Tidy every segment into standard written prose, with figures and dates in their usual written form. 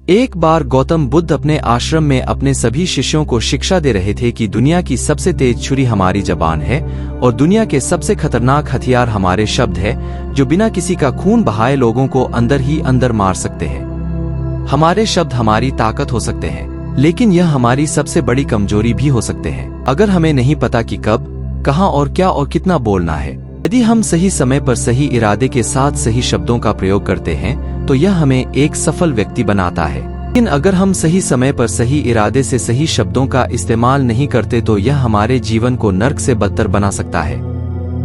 एक बार गौतम बुद्ध अपने आश्रम में अपने सभी शिष्यों को शिक्षा दे रहे थे कि दुनिया की सबसे तेज छुरी हमारी जबान है और दुनिया के सबसे खतरनाक हथियार हमारे शब्द है, जो बिना किसी का खून बहाए लोगों को अंदर ही अंदर मार सकते हैं। हमारे शब्द हमारी ताकत हो सकते हैं, लेकिन यह हमारी सबसे बड़ी कमजोरी भी हो सकते हैं अगर हमें नहीं पता कि कब, कहां और क्या और कितना बोलना है। यदि हम सही समय पर सही इरादे के साथ सही शब्दों का प्रयोग करते हैं तो यह हमें एक सफल व्यक्ति बनाता है। लेकिन अगर हम सही समय पर सही इरादे से सही शब्दों का इस्तेमाल नहीं करते तो यह हमारे जीवन को नर्क से बदतर बना सकता है।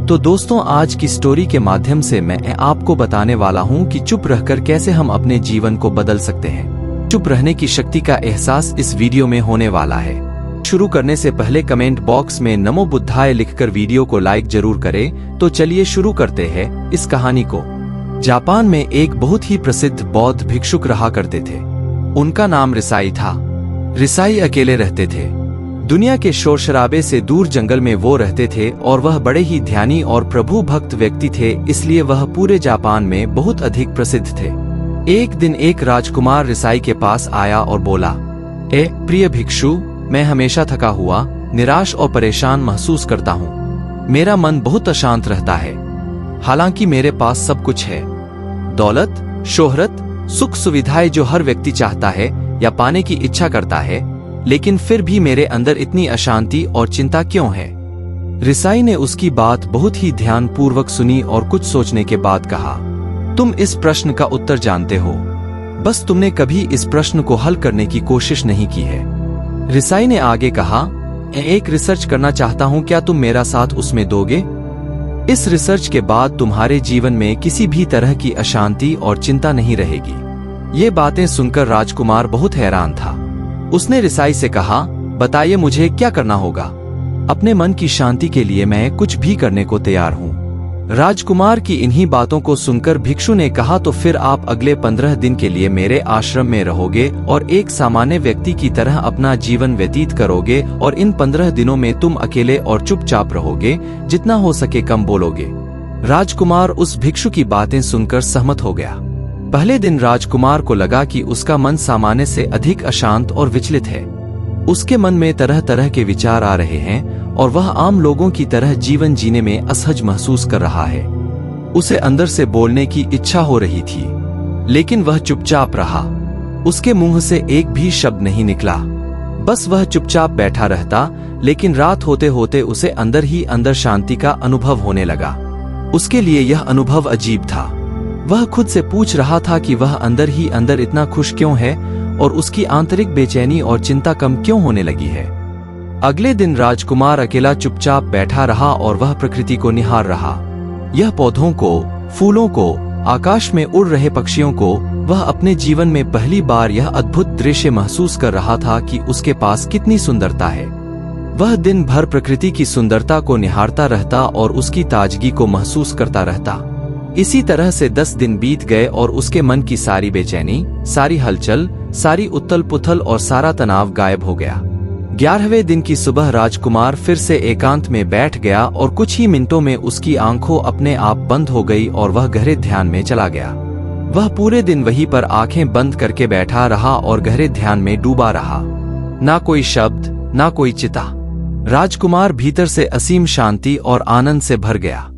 तो दोस्तों, आज की स्टोरी के माध्यम से मैं आपको बताने वाला हूँ कि चुप रहकर कैसे हम अपने जीवन को बदल सकते हैं। चुप रहने की शक्ति का एहसास इस वीडियो में होने वाला है। शुरू करने से पहले कमेंट बॉक्स में नमो बुद्धाय लिखकर वीडियो को लाइक जरूर करें। तो चलिए शुरू करते हैं इस कहानी को। जापान में एक बहुत ही प्रसिद्ध बौद्ध भिक्षुक रहा करते थे। उनका नाम रिसाई था। रिसाई अकेले रहते थे। दुनिया के शोर शराबे से दूर जंगल में वो रहते थे और वह बड़े ही ध्यानी और प्रभु भक्त व्यक्ति थे, इसलिए वह पूरे जापान में बहुत अधिक प्रसिद्ध थे। एक दिन एक राजकुमार रिसाई के पास आया और बोला, ए प्रिय भिक्षु, मैं हमेशा थका हुआ, निराश और परेशान महसूस करता हूँ। मेरा मन बहुत अशांत रहता है। हालांकि मेरे पास सब कुछ है, दौलत, शोहरत, सुख सुविधाएं जो हर व्यक्ति चाहता है या पाने की इच्छा करता है, लेकिन फिर भी मेरे अंदर इतनी अशांति और चिंता क्यों है? रिसाई ने उसकी बात बहुत ही ध्यान पूर्वक सुनी और कुछ सोचने के बाद कहा, तुम इस प्रश्न का उत्तर जानते हो, बस तुमने कभी इस प्रश्न को हल करने की कोशिश नहीं की है। रिसाई ने आगे कहा, एक रिसर्च करना चाहता हूं, क्या तुम मेरा साथ उसमें दोगे? इस रिसर्च के बाद तुम्हारे जीवन में किसी भी तरह की अशांति और चिंता नहीं रहेगी। ये बातें सुनकर राजकुमार बहुत हैरान था। उसने रिसाई से कहा, बताइए मुझे क्या करना होगा? अपने मन की शांति के लिए मैं कुछ भी करने को तैयार हूँ। राजकुमार की इन्हीं बातों को सुनकर भिक्षु ने कहा, तो फिर आप अगले 15 दिन के लिए मेरे आश्रम में रहोगे और एक सामान्य व्यक्ति की तरह अपना जीवन व्यतीत करोगे और इन 15 दिनों में तुम अकेले और चुपचाप रहोगे, जितना हो सके कम बोलोगे। राजकुमार उस भिक्षु की बातें सुनकर सहमत हो गया। पहले दिन राजकुमार को लगा कि उसका मन सामान्य से अधिक अशांत और विचलित है। उसके मन में तरह तरह के विचार आ रहे हैं और वह आम लोगों की तरह जीवन जीने में असहज महसूस कर रहा है। उसे अंदर से बोलने की इच्छा हो रही थी, लेकिन वह चुपचाप रहा। उसके मुंह से एक भी शब्द नहीं निकला, बस वह चुपचाप बैठा रहता। लेकिन रात होते होते उसे अंदर ही अंदर शांति का अनुभव होने लगा। उसके लिए यह अनुभव अजीब था। वह खुद से पूछ रहा था कि वह अंदर ही अंदर इतना खुश क्यों है और उसकी आंतरिक बेचैनी और चिंता कम क्यों होने लगी है। अगले दिन राजकुमार अकेला चुपचाप बैठा रहा और वह प्रकृति को निहार रहा। यह पौधों को, फूलों को, आकाश में उड़ रहे पक्षियों को। वह अपने जीवन में पहली बार यह अद्भुत दृश्य महसूस कर रहा था कि उसके पास कितनी सुंदरता है। वह दिन भर प्रकृति की सुंदरता को निहारता रहता और उसकी ताजगी को महसूस करता रहता। इसी तरह से 10 दिन बीत गए और उसके मन की सारी बेचैनी, सारी हलचल, सारी उथल पुथल और सारा तनाव गायब हो गया। 11वें दिन की सुबह राजकुमार फिर से एकांत में बैठ गया और कुछ ही मिनटों में उसकी आंखों अपने आप बंद हो गई और वह गहरे ध्यान में चला गया। वह पूरे दिन वहीं पर आंखें बंद करके बैठा रहा और गहरे ध्यान में डूबा रहा। ना कोई शब्द, ना कोई चिता। राजकुमार भीतर से असीम शांति और आनंद से भर गया।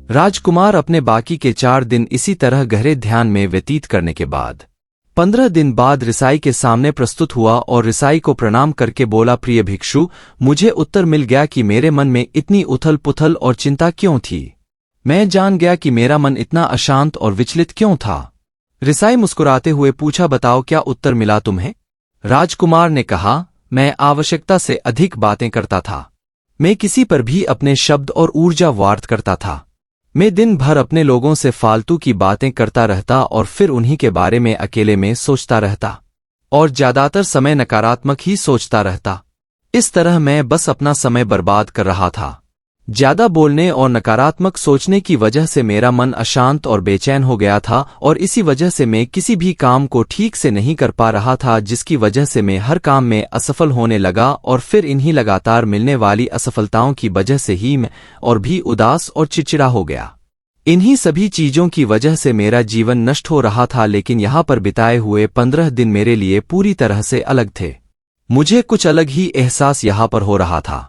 राजकुमार अपने बाकी के 4 दिन इसी तरह गहरे ध्यान में व्यतीत करने के बाद 15 दिन बाद रिसाई के सामने प्रस्तुत हुआ और रिसाई को प्रणाम करके बोला, प्रिय भिक्षु, मुझे उत्तर मिल गया कि मेरे मन में इतनी उथल पुथल और चिंता क्यों थी। मैं जान गया कि मेरा मन इतना अशांत और विचलित क्यों था। रिसाई मुस्कुराते हुए पूछा, बताओ क्या उत्तर मिला तुम्हें? राजकुमार ने कहा, मैं आवश्यकता से अधिक बातें करता था। मैं किसी पर भी अपने शब्द और ऊर्जा व्यर्थ करता था। मैं दिन भर अपने लोगों से फालतू की बातें करता रहता और फिर उन्हीं के बारे में अकेले में सोचता रहता और ज्यादातर समय नकारात्मक ही सोचता रहता। इस तरह मैं बस अपना समय बर्बाद कर रहा था। ज्यादा बोलने और नकारात्मक सोचने की वजह से मेरा मन अशांत और बेचैन हो गया था और इसी वजह से मैं किसी भी काम को ठीक से नहीं कर पा रहा था, जिसकी वजह से मैं हर काम में असफल होने लगा और फिर इन्हीं लगातार मिलने वाली असफलताओं की वजह से ही मैं और भी उदास और चिड़चिड़ा हो गया। इन्हीं सभी चीजों की वजह से मेरा जीवन नष्ट हो रहा था, लेकिन यहाँ पर बिताए हुए 15 दिन मेरे लिए पूरी तरह से अलग थे। मुझे कुछ अलग ही एहसास यहाँ पर हो रहा था।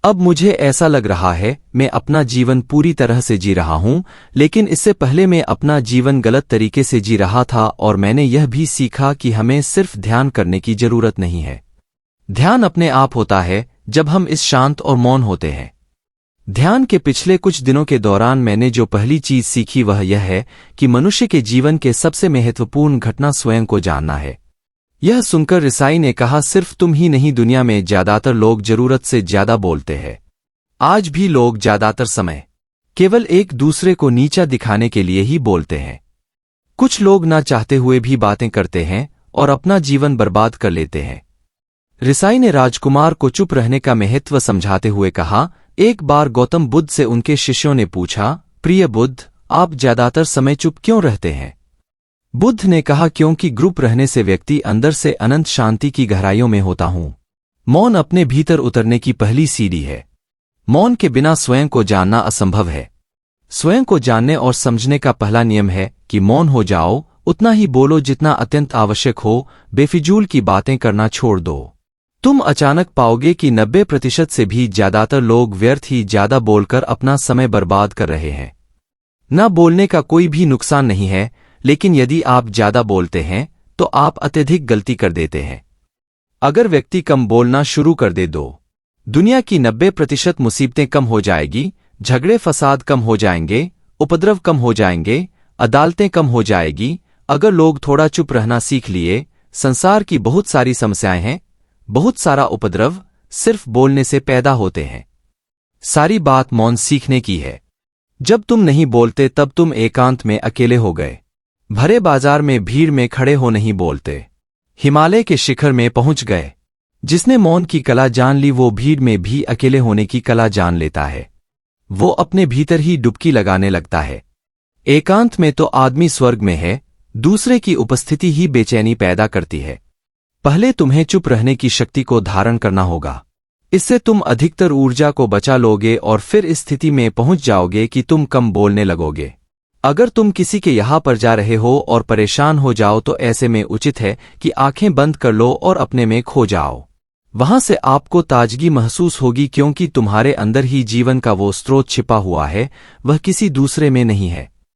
अब मुझे ऐसा लग रहा है मैं अपना जीवन पूरी तरह से जी रहा हूं, लेकिन इससे पहले मैं अपना जीवन गलत तरीके से जी रहा था। और मैंने यह भी सीखा कि हमें सिर्फ ध्यान करने की जरूरत नहीं है। ध्यान अपने आप होता है जब हम इस शांत और मौन होते हैं। ध्यान के पिछले कुछ दिनों के दौरान मैंने जो पहली चीज सीखी वह यह है कि मनुष्य के जीवन के सबसे महत्वपूर्ण घटना स्वयं को जानना है। यह सुनकर रिसाई ने कहा, सिर्फ तुम ही नहीं, दुनिया में ज्यादातर लोग जरूरत से ज्यादा बोलते हैं। आज भी लोग ज्यादातर समय केवल एक दूसरे को नीचा दिखाने के लिए ही बोलते हैं। कुछ लोग ना चाहते हुए भी बातें करते हैं और अपना जीवन बर्बाद कर लेते हैं। रिसाई ने राजकुमार को चुप रहने का महत्व समझाते हुए कहा, एक बार गौतम बुद्ध से उनके शिष्यों ने पूछा, प्रिय बुद्ध, आप ज्यादातर समय चुप क्यों रहते हैं? बुद्ध ने कहा, क्योंकि ग्रुप रहने से व्यक्ति अंदर से अनंत शांति की गहराइयों में होता हूं। मौन अपने भीतर उतरने की पहली सीढ़ी है। मौन के बिना स्वयं को जानना असंभव है। स्वयं को जानने और समझने का पहला नियम है कि मौन हो जाओ, उतना ही बोलो जितना अत्यंत आवश्यक हो, बेफिजूल की बातें करना छोड़ दो। तुम अचानक पाओगे कि 90% से भी ज्यादातर लोग व्यर्थ ही ज्यादा बोलकर अपना समय बर्बाद कर रहे हैं। न बोलने का कोई भी नुकसान नहीं है, लेकिन यदि आप ज्यादा बोलते हैं तो आप अत्यधिक गलती कर देते हैं। अगर व्यक्ति कम बोलना शुरू कर दे दो, दुनिया की 90% मुसीबतें कम हो जाएगी, झगड़े फसाद कम हो जाएंगे, उपद्रव कम हो जाएंगे, अदालतें कम हो जाएगी। अगर लोग थोड़ा चुप रहना सीख लिए, संसार की बहुत सारी समस्याएं हैं, बहुत सारा उपद्रव सिर्फ बोलने से पैदा होते हैं। सारी बात मौन सीखने की है। जब तुम नहीं बोलते तब तुम एकांत में अकेले हो गए। भरे बाजार में भीड़ में खड़े हो नहीं बोलते, हिमालय के शिखर में पहुंच गए। जिसने मौन की कला जान ली वो भीड़ में भी अकेले होने की कला जान लेता है। वो अपने भीतर ही डुबकी लगाने लगता है। एकांत में तो आदमी स्वर्ग में है, दूसरे की उपस्थिति ही बेचैनी पैदा करती है। पहले तुम्हें चुप रहने की शक्ति को धारण करना होगा। इससे तुम अधिकतर ऊर्जा को बचा लोगे और फिर इस स्थिति में पहुंच जाओगे कि तुम कम बोलने लगोगे। अगर तुम किसी के यहां पर जा रहे हो और परेशान हो जाओ तो ऐसे में उचित है कि आंखें बंद कर लो और अपने में खो जाओ। वहां से आपको ताजगी महसूस होगी, क्योंकि तुम्हारे अंदर ही जीवन का वो स्रोत छिपा हुआ है, वह किसी दूसरे में नहीं है।